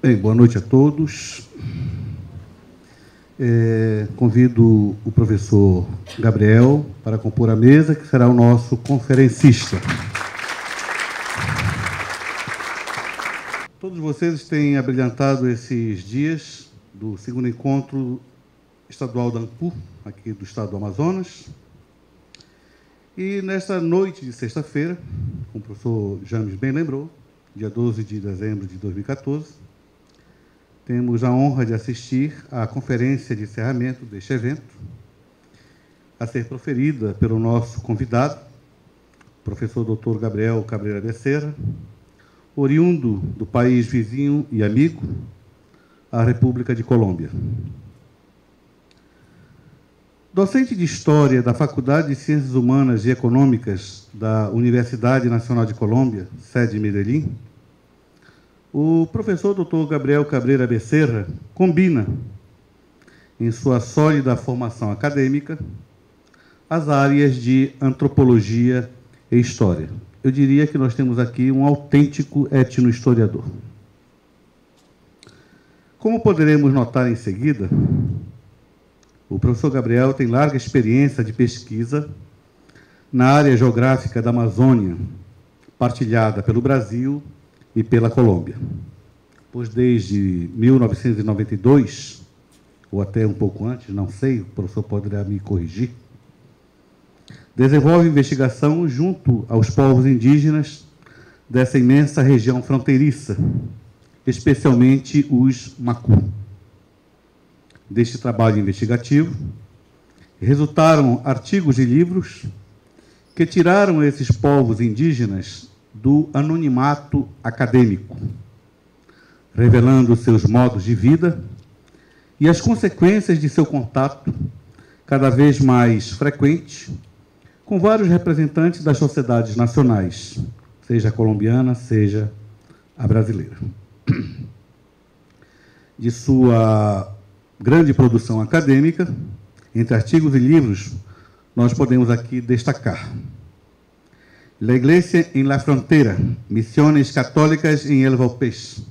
Bem, boa noite a todos. Convido o professor Gabriel para compor a mesa, que será o nosso conferencista. Todos vocês têm abrilhantado esses dias do segundo encontro estadual da ANPU, aqui do estado do Amazonas. E nesta noite de sexta-feira, como o professor James bem lembrou, dia 12 de dezembro de 2014, temos a honra de assistir à conferência de encerramento deste evento, a ser proferida pelo nosso convidado, professor Dr. Gabriel Cabreira Becerra, oriundo do país vizinho e amigo, a República de Colômbia. Docente de História da Faculdade de Ciências Humanas e Econômicas da Universidade Nacional de Colômbia, sede em Medellín, o professor Dr. Gabriel Cabreira Becerra combina, em sua sólida formação acadêmica, as áreas de antropologia e história. Eu diria que nós temos aqui um autêntico etnohistoriador. Como poderemos notar em seguida, o professor Gabriel tem larga experiência de pesquisa na área geográfica da Amazônia, partilhada pelo Brasil e pela Colômbia, pois desde 1992, ou até um pouco antes, não sei, o professor poderá me corrigir, desenvolve investigação junto aos povos indígenas dessa imensa região fronteiriça, especialmente os Macu. Deste trabalho investigativo, resultaram artigos e livros que tiraram esses povos indígenas do anonimato acadêmico, revelando seus modos de vida e as consequências de seu contato, cada vez mais frequente, com vários representantes das sociedades nacionais, seja a colombiana, seja a brasileira. De sua grande produção acadêmica, entre artigos e livros, nós podemos aqui destacar La Iglesia en la Frontera, Missões Católicas em El Valpés,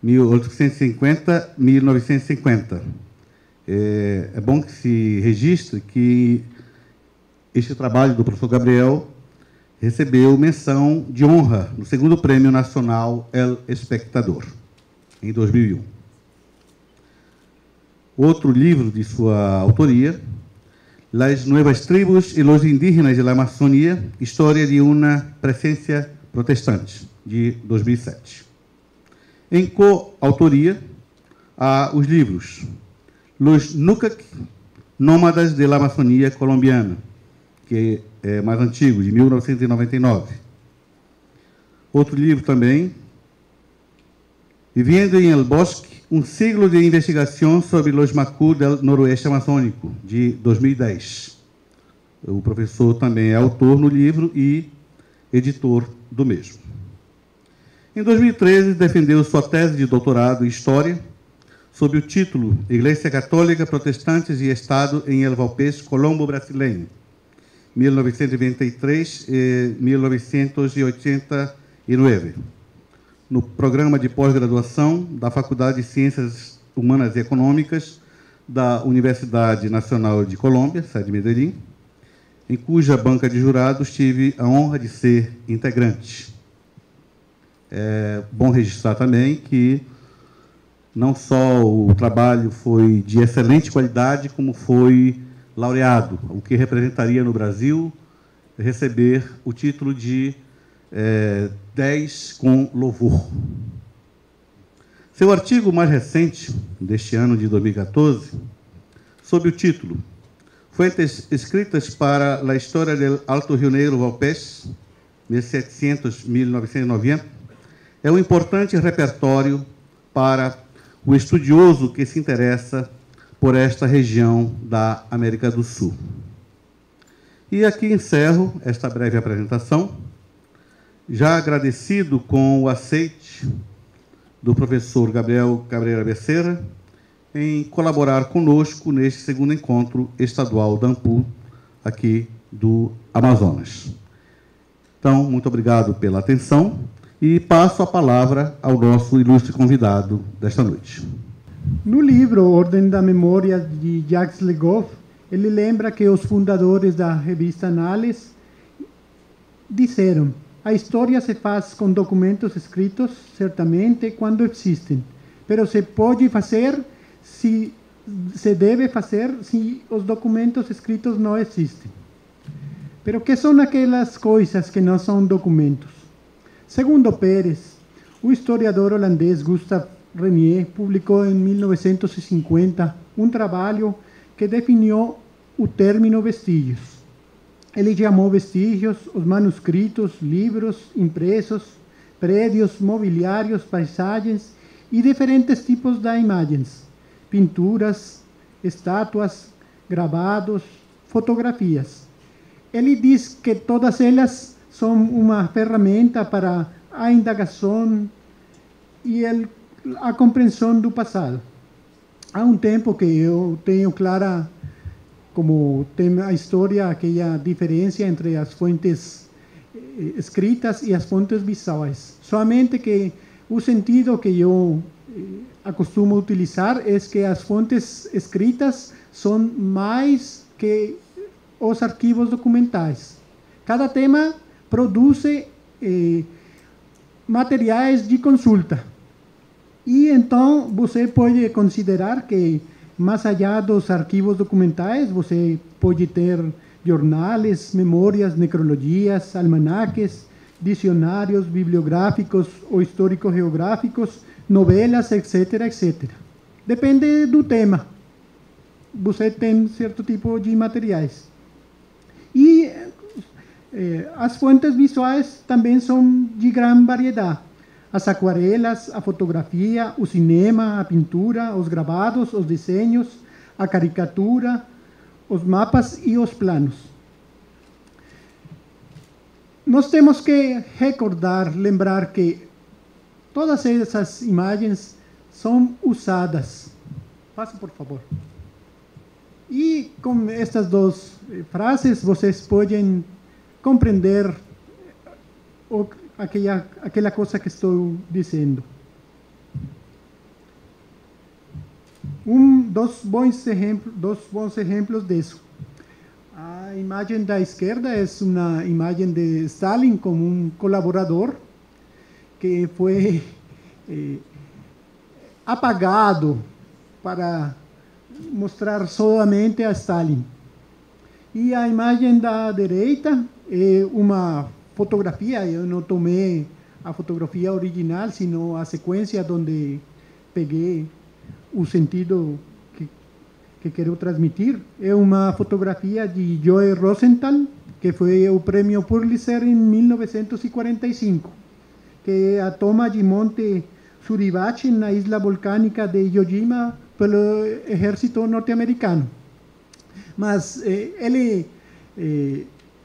1850-1950. É bom que se registre que este trabalho do professor Gabriel recebeu menção de honra no segundo Prêmio Nacional El Espectador, em 2001. Outro livro de sua autoria, Las Nuevas Tribus y los Indígenas de la Amazonía, História de uma Presença Protestante, de 2007. Em coautoria, há os livros Los Nucac, Nómadas de la Amazonía Colombiana, que é mais antigo, de 1999. Outro livro também, Viviendo en el Bosque, um siglo de investigação sobre os Macu do Noroeste Amazônico, de 2010. O professor também é autor no livro e editor do mesmo. Em 2013, defendeu sua tese de doutorado em História, sob o título Igreja Católica, Protestantes e Estado em El Valpés Colombo Brasileiro, 1923 e 1989. No programa de pós-graduação da Faculdade de Ciências Humanas e Econômicas da Universidade Nacional de Colômbia, sede Medellín, em cuja banca de jurados tive a honra de ser integrante. É bom registrar também que não só o trabalho foi de excelente qualidade, como foi laureado, o que representaria no Brasil receber o título de 10 com louvor. Seu artigo mais recente, deste ano de 2014, sob o título Fuentes escritas para la História del Alto Rio Negro Valpés, 1700-1990, é um importante repertório para o estudioso que se interessa por esta região da América do Sul. E aqui encerro esta breve apresentação, já agradecido com o aceite do professor Gabriel Cabreira Becerra em colaborar conosco neste segundo encontro estadual da ANPU, aqui do Amazonas. Então, muito obrigado pela atenção E passo a palavra ao nosso ilustre convidado desta noite. No livro Ordem da Memória, de Jacques Le Goff, ele lembra que os fundadores da revista Annales disseram: a história se faz com documentos escritos, certamente, quando existem, pero se pode fazer, se deve fazer, se os documentos escritos não existem. Pero que são aquelas coisas que não são documentos? Segundo Pérez, o historiador holandês Gustav Renier publicou em 1950 um trabalho que definiu o término vestígios. Ele chamou vestígios os manuscritos, livros, impressos, prédios, mobiliários, paisagens e diferentes tipos de imagens, pinturas, estátuas, gravados, fotografias. Ele diz que todas elas são uma ferramenta para a indagação e a compreensão do passado. Há um tempo que eu tenho clara, como tem a história, aquela diferença entre as fontes escritas e as fontes visuais. Somente que o sentido que eu acostumo utilizar é que as fontes escritas são mais que os arquivos documentais. Cada tema produz materiais de consulta. E então você pode considerar que, mais allá dos arquivos documentais, você pode ter jornais, memórias, necrologias, almanaques, dicionários bibliográficos ou histórico-geográficos, novelas, etc., etc. Depende do tema. Você tem certo tipo de materiais. E as fontes visuais também são de grande variedade. As aquarelas, a fotografia, o cinema, a pintura, os gravados, os desenhos, a caricatura, os mapas e os planos. Nós temos que recordar, lembrar que todas essas imagens são usadas. Passa, por favor. E com estas duas frases, vocês podem compreender aquela coisa que estou dizendo. Dois bons exemplos disso. A imagem da esquerda é uma imagem de Stalin como um colaborador que foi apagado para mostrar somente a Stalin. E a imagem da direita é uma fotografia. Eu não tomei a fotografia original, sino a sequência onde peguei o sentido que quero transmitir. É uma fotografia de Joe Rosenthal, que foi o prêmio Pulitzer em 1945, que é a toma de Monte Suribachi, na isla volcânica de Iwo Jima, pelo exército norte-americano. Mas ele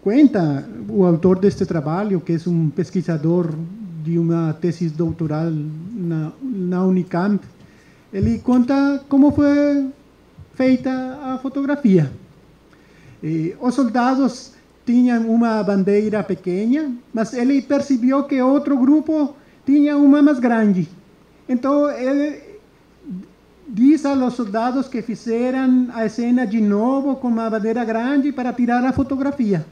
conta, o autor deste trabalho, que é um pesquisador de uma tese doutoral na Unicamp, ele conta como foi feita a fotografia. Os soldados tinham uma bandeira pequena, mas ele percebeu que outro grupo tinha uma mais grande. Então, ele diz aos soldados que fizeram a cena de novo com uma bandeira grande para tirar a fotografia.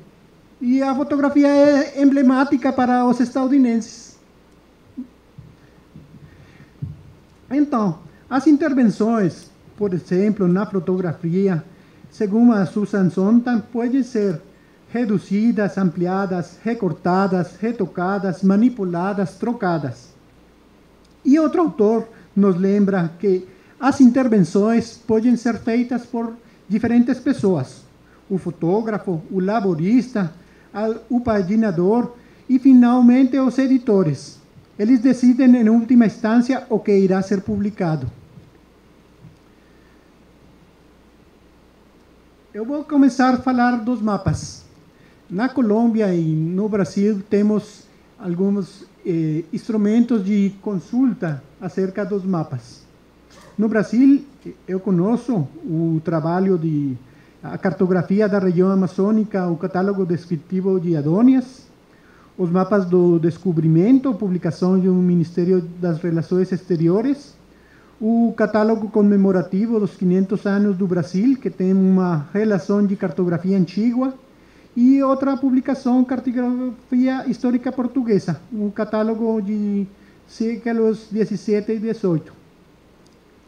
E a fotografia é emblemática para os estadunidenses. Então, as intervenções, por exemplo, na fotografia, segundo a Susan Sontag, podem ser reduzidas, ampliadas, recortadas, retocadas, manipuladas, trocadas. E outro autor nos lembra que as intervenções podem ser feitas por diferentes pessoas: o fotógrafo, o laborista, o paginador e, finalmente, os editores. Eles decidem, em última instância, o que irá ser publicado. Eu vou começar a falar dos mapas. Na Colômbia e no Brasil temos alguns instrumentos de consulta acerca dos mapas. No Brasil, eu conheço o trabalho de a cartografia da região amazônica, o catálogo descritivo de Adonias, os mapas do descobrimento, publicação do Ministério das Relações Exteriores, o catálogo comemorativo dos 500 anos do Brasil, que tem uma relação de cartografia antiga, e outra publicação, Cartografia Histórica Portuguesa, um catálogo de séculos 17 e 18.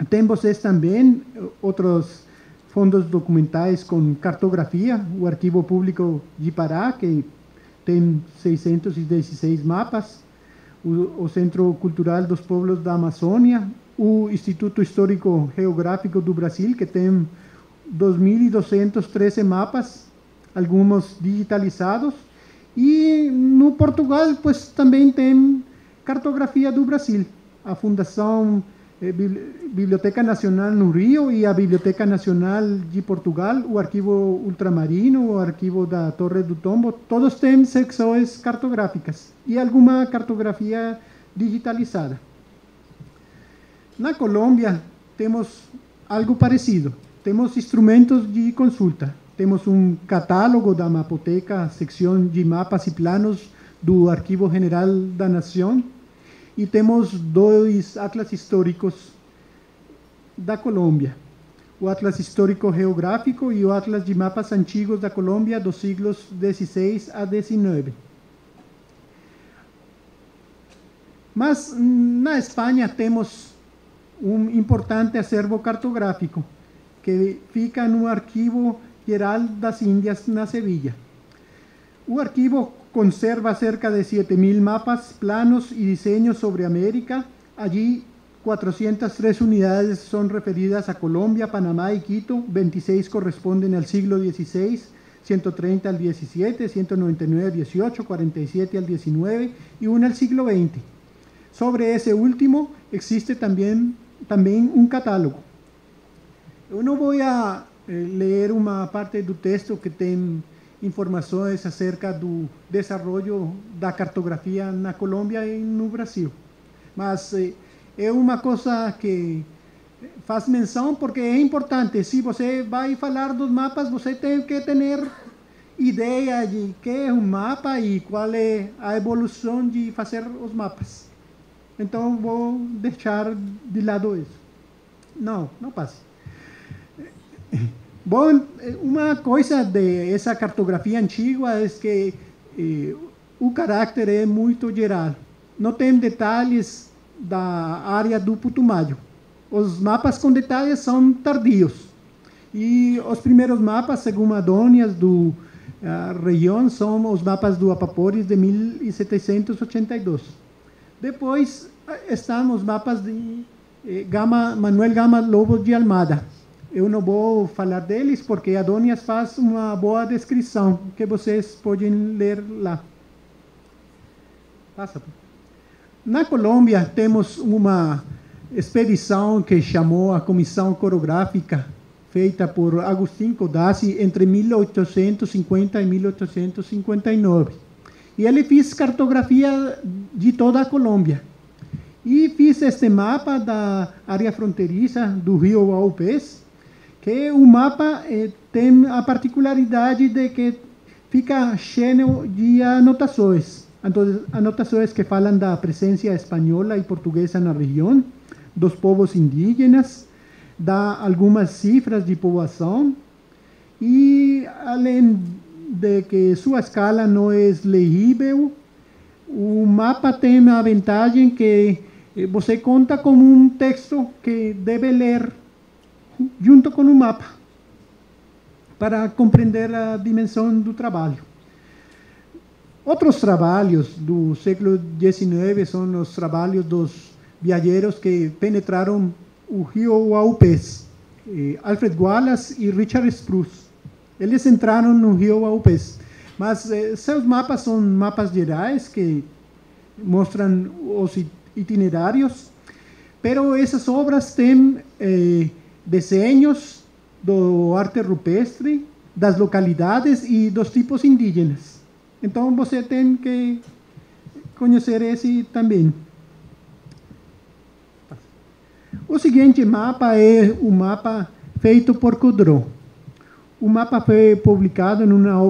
Tem vocês também outros fundos documentais com cartografia, o Arquivo Público de Pará, que tem 616 mapas, o Centro Cultural dos Povos da Amazônia, o Instituto Histórico Geográfico do Brasil, que tem 2.213 mapas, alguns digitalizados, e no Portugal, pues, também tem cartografia do Brasil, a Fundação Biblioteca Nacional no Rio e a Biblioteca Nacional de Portugal, o Arquivo Ultramarino, o Arquivo da Torre do Tombo, todos têm secções cartográficas e alguma cartografia digitalizada. Na Colômbia, temos algo parecido. Temos instrumentos de consulta. Temos um catálogo da Mapoteca, secção de mapas e planos do Arquivo General da Nação, e temos 2 atlas históricos da Colômbia, o Atlas Histórico Geográfico e o Atlas de Mapas Antigos da Colômbia dos siglos XVI a XIX. Mas na Espanha temos um importante acervo cartográfico, que fica no Arquivo Geral das Índias, na Sevilha. O arquivo conserva cerca de 7.000 mapas, planos y diseños sobre América. Allí 403 unidades son referidas a Colombia, Panamá y Quito, 26 corresponden al siglo XVI, 130 al XVII, 199 al XVIII, 47 al XIX y una al siglo XX. Sobre ese último existe también un catálogo. Yo no voy a leer uma parte do texto que tem informações acerca do desenvolvimento da cartografia na Colômbia e no Brasil. Mas é uma coisa que faz menção porque é importante. Se você vai falar dos mapas, você tem que ter ideia de que é um mapa e qual é a evolução de fazer os mapas. Então, vou deixar de lado isso. Não passe. Bom, uma coisa dessa cartografia antiga é que o caráter é muito geral. Não tem detalhes da área do Putumayo. Os mapas com detalhes são tardios. E os primeiros mapas, segundo Adonias, da região, são os mapas do Apapores de 1782. Depois estão os mapas de Manuel Gama Lobo de Almada. Eu não vou falar deles porque Adonias faz uma boa descrição que vocês podem ler lá. Passa. Na Colômbia temos uma expedição que chamou a Comissão Coreográfica, feita por Agustín Codazzi entre 1850 e 1859. E ele fez cartografia de toda a Colômbia. E fez este mapa da área fronteiriça do rio Guaupés, que o mapa tem a particularidade de que fica cheio de anotações. Anotações que falam da presença espanhola e portuguesa na região, dos povos indígenas, dá algumas cifras de povoação e, além de que sua escala não é legível, o mapa tem a vantagem que você conta com um texto que deve ler junto com o mapa, para compreender a dimensão do trabalho. Outros trabalhos do século XIX são os trabalhos dos viajeros que penetraram o rio Guaupés, Alfred Wallace e Richard Spruce. Eles entraram no rio Guaupés, mas seus mapas são mapas gerais que mostram os itinerários, pero essas obras têm desenhos do arte rupestre, das localidades e dos tipos indígenas. Então, você tem que conhecer esse também. O seguinte mapa é o mapa feito por Codron. O mapa foi publicado em uma obra